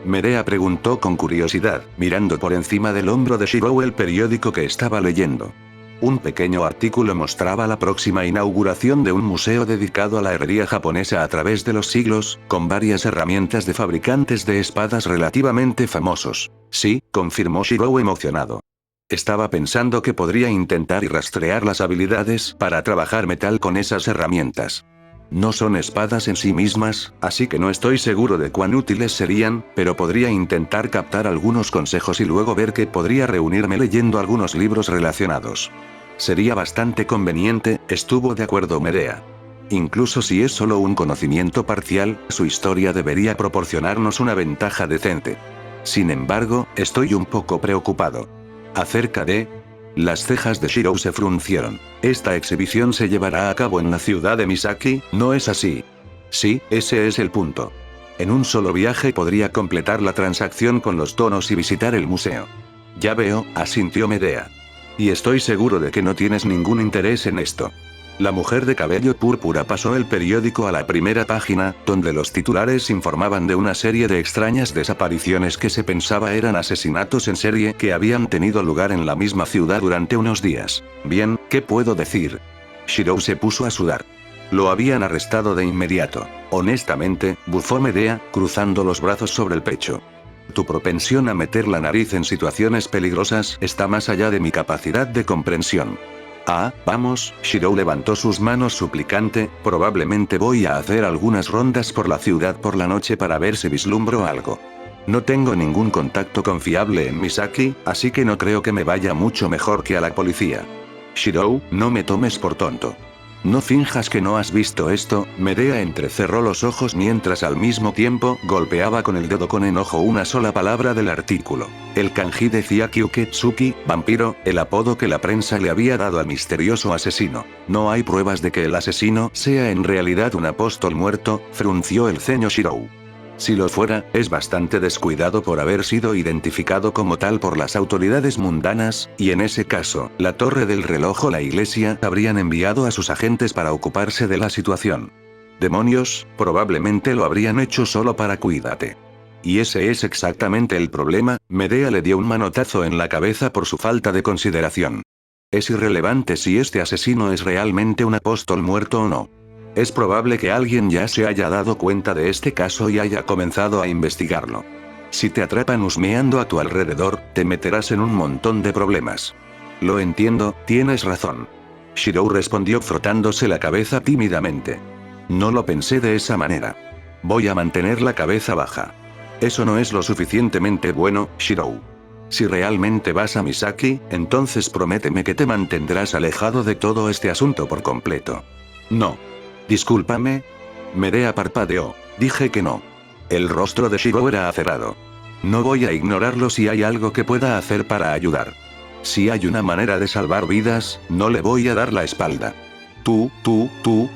Medea preguntó con curiosidad, mirando por encima del hombro de Shirou el periódico que estaba leyendo. Un pequeño artículo mostraba la próxima inauguración de un museo dedicado a la herrería japonesa a través de los siglos, con varias herramientas de fabricantes de espadas relativamente famosos. Sí, confirmó Shirou emocionado. Estaba pensando que podría intentar y rastrear las habilidades para trabajar metal con esas herramientas. No son espadas en sí mismas, así que no estoy seguro de cuán útiles serían, pero podría intentar captar algunos consejos y luego ver que podría reunirme leyendo algunos libros relacionados. Sería bastante conveniente, estuvo de acuerdo Medea. Incluso si es solo un conocimiento parcial, su historia debería proporcionarnos una ventaja decente. Sin embargo, estoy un poco preocupado. Acerca de... Las cejas de Shirou se fruncieron. Esta exhibición se llevará a cabo en la ciudad de Misaki, ¿no es así? Sí, ese es el punto. En un solo viaje podría completar la transacción con los tonos y visitar el museo. Ya veo, asintió Medea. Y estoy seguro de que no tienes ningún interés en esto. La mujer de cabello púrpura pasó el periódico a la primera página, donde los titulares informaban de una serie de extrañas desapariciones que se pensaba eran asesinatos en serie que habían tenido lugar en la misma ciudad durante unos días. Bien, ¿qué puedo decir? Shirou se puso a sudar. Lo habían arrestado de inmediato. Honestamente, bufó Medea, cruzando los brazos sobre el pecho. Tu propensión a meter la nariz en situaciones peligrosas está más allá de mi capacidad de comprensión. Ah, vamos, Shirou levantó sus manos suplicante, probablemente voy a hacer algunas rondas por la ciudad por la noche para ver si vislumbro algo. No tengo ningún contacto confiable en Misaki, así que no creo que me vaya mucho mejor que a la policía. Shirou, no me tomes por tonto. No finjas que no has visto esto, Medea entrecerró los ojos mientras al mismo tiempo golpeaba con el dedo con enojo una sola palabra del artículo. El kanji decía Kyuketsuki, vampiro, el apodo que la prensa le había dado al misterioso asesino. No hay pruebas de que el asesino sea en realidad un apóstol muerto, frunció el ceño Shirou. Si lo fuera, es bastante descuidado por haber sido identificado como tal por las autoridades mundanas, y en ese caso, la torre del reloj o la iglesia habrían enviado a sus agentes para ocuparse de la situación. Demonios, probablemente lo habrían hecho solo para cuidarte. Y ese es exactamente el problema, Medea le dio un manotazo en la cabeza por su falta de consideración. Es irrelevante si este asesino es realmente un apóstol muerto o no. Es probable que alguien ya se haya dado cuenta de este caso y haya comenzado a investigarlo. Si te atrapan husmeando a tu alrededor, te meterás en un montón de problemas. Lo entiendo, tienes razón. Shirou respondió frotándose la cabeza tímidamente. No lo pensé de esa manera. Voy a mantener la cabeza baja. Eso no es lo suficientemente bueno, Shirou. Si realmente vas a Misaki, entonces prométeme que te mantendrás alejado de todo este asunto por completo. No. Discúlpame. Medea parpadeó. Dije que no. El rostro de Shirou era acerrado. No voy a ignorarlo si hay algo que pueda hacer para ayudar. Si hay una manera de salvar vidas, no le voy a dar la espalda. Tú,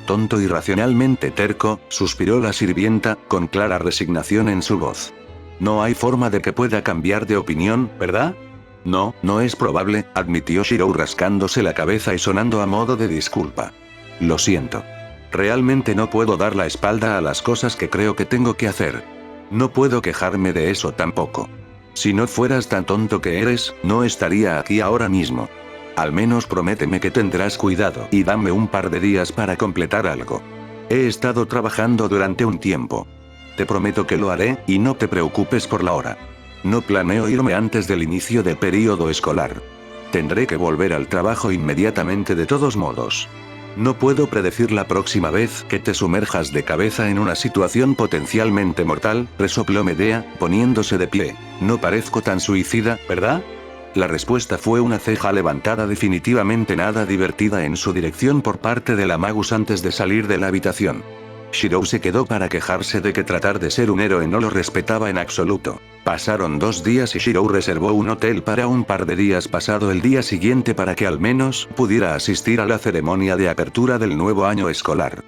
tonto irracionalmente terco, suspiró la sirvienta, con clara resignación en su voz. No hay forma de que pueda cambiar de opinión, ¿verdad? No, no es probable, admitió Shirou rascándose la cabeza y sonando a modo de disculpa. Lo siento. Realmente no puedo dar la espalda a las cosas que creo que tengo que hacer. No puedo quejarme de eso tampoco. Si no fueras tan tonto que eres, no estaría aquí ahora mismo. Al menos prométeme que tendrás cuidado y dame un par de días para completar algo. He estado trabajando durante un tiempo. Te prometo que lo haré, y no te preocupes por la hora. No planeo irme antes del inicio del período escolar. Tendré que volver al trabajo inmediatamente de todos modos. No puedo predecir la próxima vez que te sumerjas de cabeza en una situación potencialmente mortal, resopló Medea, poniéndose de pie. No parezco tan suicida, ¿verdad? La respuesta fue una ceja levantada definitivamente nada divertida en su dirección por parte de la Magus antes de salir de la habitación. Shirou se quedó para quejarse de que tratar de ser un héroe no lo respetaba en absoluto. Pasaron 2 días y Shirou reservó un hotel para un par de días pasado el día siguiente para que al menos pudiera asistir a la ceremonia de apertura del nuevo año escolar.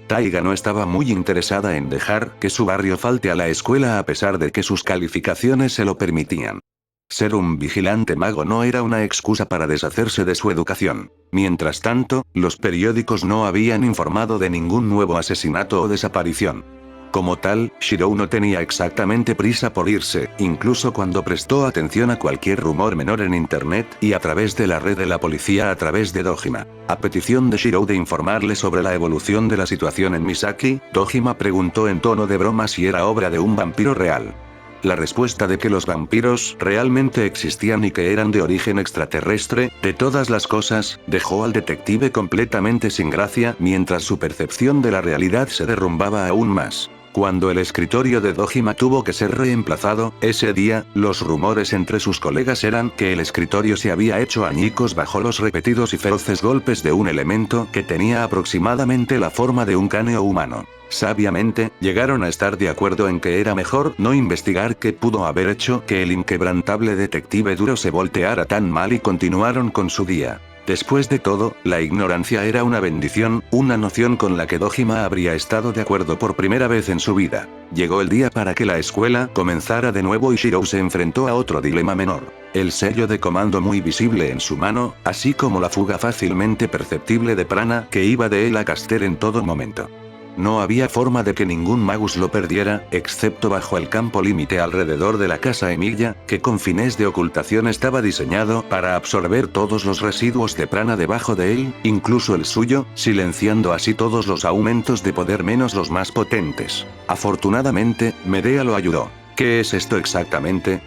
Taiga no estaba muy interesada en dejar que su barrio falte a la escuela a pesar de que sus calificaciones se lo permitían. Ser un vigilante mago no era una excusa para deshacerse de su educación. Mientras tanto, los periódicos no habían informado de ningún nuevo asesinato o desaparición. Como tal, Shirou no tenía exactamente prisa por irse, incluso cuando prestó atención a cualquier rumor menor en internet y a través de la red de la policía a través de Dojima. A petición de Shirou de informarle sobre la evolución de la situación en Misaki, Dojima preguntó en tono de broma si era obra de un vampiro real. La respuesta de que los vampiros realmente existían y que eran de origen extraterrestre, de todas las cosas, dejó al detective completamente sin gracia mientras su percepción de la realidad se derrumbaba aún más. Cuando el escritorio de Dojima tuvo que ser reemplazado, ese día, los rumores entre sus colegas eran que el escritorio se había hecho añicos bajo los repetidos y feroces golpes de un elemento que tenía aproximadamente la forma de un cráneo humano. Sabiamente, llegaron a estar de acuerdo en que era mejor no investigar qué pudo haber hecho que el inquebrantable detective duro se volteara tan mal y continuaron con su día. Después de todo, la ignorancia era una bendición, una noción con la que Dojima habría estado de acuerdo por primera vez en su vida. Llegó el día para que la escuela comenzara de nuevo y Shirou se enfrentó a otro dilema menor. El sello de comando muy visible en su mano, así como la fuga fácilmente perceptible de prana que iba de él a Caster en todo momento. No había forma de que ningún magus lo perdiera, excepto bajo el campo límite alrededor de la casa Emilia, que con fines de ocultación estaba diseñado para absorber todos los residuos de prana debajo de él, incluso el suyo, silenciando así todos los aumentos de poder menos los más potentes. Afortunadamente, Medea lo ayudó. ¿Qué es esto exactamente?,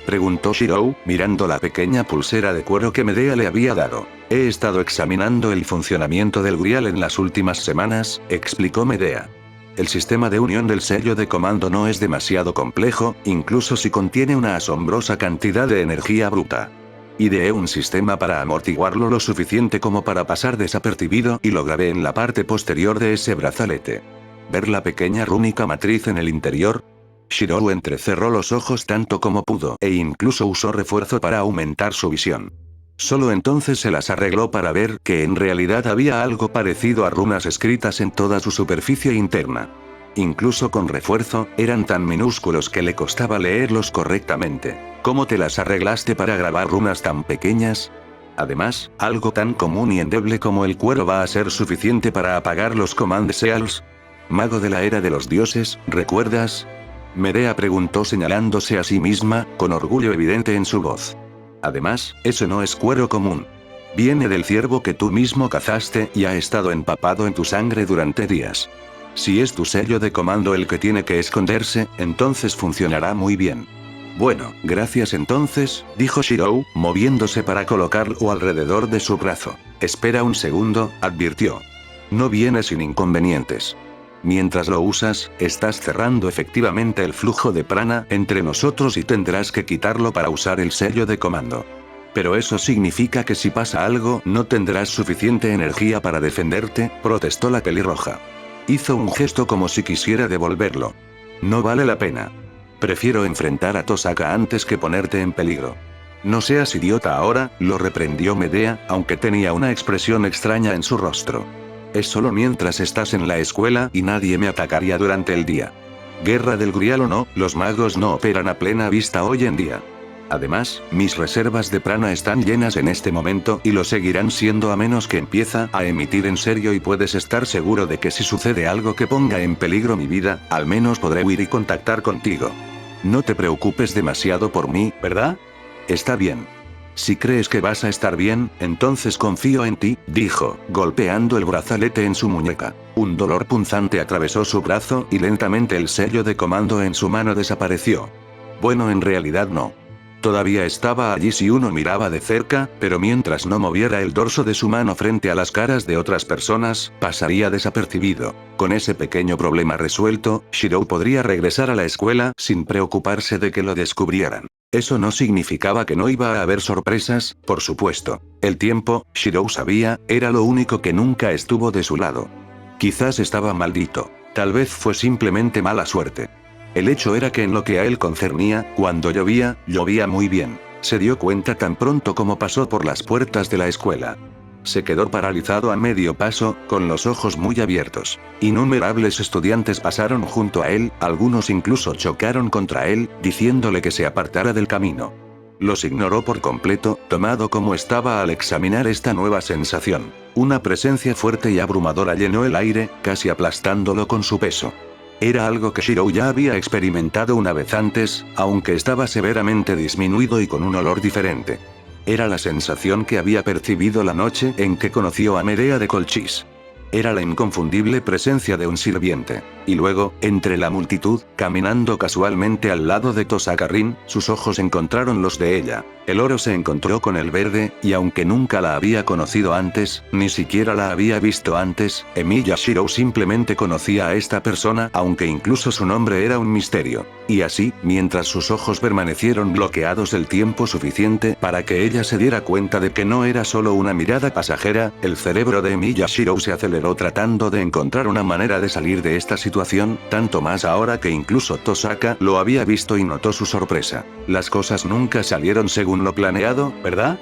preguntó Shirou, mirando la pequeña pulsera de cuero que Medea le había dado. He estado examinando el funcionamiento del Grial en las últimas semanas, explicó Medea. El sistema de unión del sello de comando no es demasiado complejo, incluso si contiene una asombrosa cantidad de energía bruta. Ideé un sistema para amortiguarlo lo suficiente como para pasar desapercibido y lo grabé en la parte posterior de ese brazalete. ¿Ver la pequeña rúnica matriz en el interior? Shirou entrecerró los ojos tanto como pudo e incluso usó refuerzo para aumentar su visión. Solo entonces se las arregló para ver que en realidad había algo parecido a runas escritas en toda su superficie interna. Incluso con refuerzo, eran tan minúsculos que le costaba leerlos correctamente. ¿Cómo te las arreglaste para grabar runas tan pequeñas? Además, algo tan común y endeble como el cuero va a ser suficiente para apagar los Command Seals. Mago de la era de los dioses, ¿recuerdas?, Medea preguntó señalándose a sí misma, con orgullo evidente en su voz. Además, eso no es cuero común. Viene del ciervo que tú mismo cazaste y ha estado empapado en tu sangre durante días. Si es tu sello de comando el que tiene que esconderse, entonces funcionará muy bien. Bueno, gracias entonces, dijo Shirou, moviéndose para colocarlo alrededor de su brazo. Espera un segundo, advirtió. No viene sin inconvenientes. Mientras lo usas, estás cerrando efectivamente el flujo de prana entre nosotros y tendrás que quitarlo para usar el sello de comando. Pero eso significa que si pasa algo, no tendrás suficiente energía para defenderte, protestó la pelirroja. Hizo un gesto como si quisiera devolverlo. No vale la pena. Prefiero enfrentar a Tosaka antes que ponerte en peligro. No seas idiota ahora, lo reprendió Medea, aunque tenía una expresión extraña en su rostro. Es solo mientras estás en la escuela y nadie me atacaría durante el día. Guerra del Grial o no, los magos no operan a plena vista hoy en día. Además, mis reservas de prana están llenas en este momento y lo seguirán siendo a menos que empieza a emitir en serio y puedes estar seguro de que si sucede algo que ponga en peligro mi vida, al menos podré huir y contactar contigo. No te preocupes demasiado por mí, ¿verdad? Está bien. Si crees que vas a estar bien, entonces confío en ti, dijo, golpeando el brazalete en su muñeca. Un dolor punzante atravesó su brazo y lentamente el sello de comando en su mano desapareció. Bueno, en realidad no. Todavía estaba allí si uno miraba de cerca, pero mientras no moviera el dorso de su mano frente a las caras de otras personas, pasaría desapercibido. Con ese pequeño problema resuelto, Shirou podría regresar a la escuela sin preocuparse de que lo descubrieran. Eso no significaba que no iba a haber sorpresas, por supuesto. El tiempo, Shirou sabía, era lo único que nunca estuvo de su lado. Quizás estaba maldito. Tal vez fue simplemente mala suerte. El hecho era que en lo que a él concernía, cuando llovía, llovía muy bien. Se dio cuenta tan pronto como pasó por las puertas de la escuela. Se quedó paralizado a medio paso, con los ojos muy abiertos. Innumerables estudiantes pasaron junto a él, algunos incluso chocaron contra él, diciéndole que se apartara del camino. Los ignoró por completo, tomado como estaba al examinar esta nueva sensación. Una presencia fuerte y abrumadora llenó el aire, casi aplastándolo con su peso. Era algo que Shirou ya había experimentado una vez antes, aunque estaba severamente disminuido y con un olor diferente. Era la sensación que había percibido la noche en que conoció a Medea de Colchis. Era la inconfundible presencia de un sirviente. Y luego, entre la multitud, caminando casualmente al lado de Tosaka-rin, sus ojos encontraron los de ella. El oro se encontró con el verde, y aunque nunca la había conocido antes, ni siquiera la había visto antes, Emiya Shirou simplemente conocía a esta persona, aunque incluso su nombre era un misterio. Y así, mientras sus ojos permanecieron bloqueados el tiempo suficiente para que ella se diera cuenta de que no era solo una mirada pasajera, el cerebro de Emiya Shirou se aceleró tratando de encontrar una manera de salir de esta situación, tanto más ahora que incluso Tosaka lo había visto y notó su sorpresa. Las cosas nunca salieron según lo planeado, ¿verdad?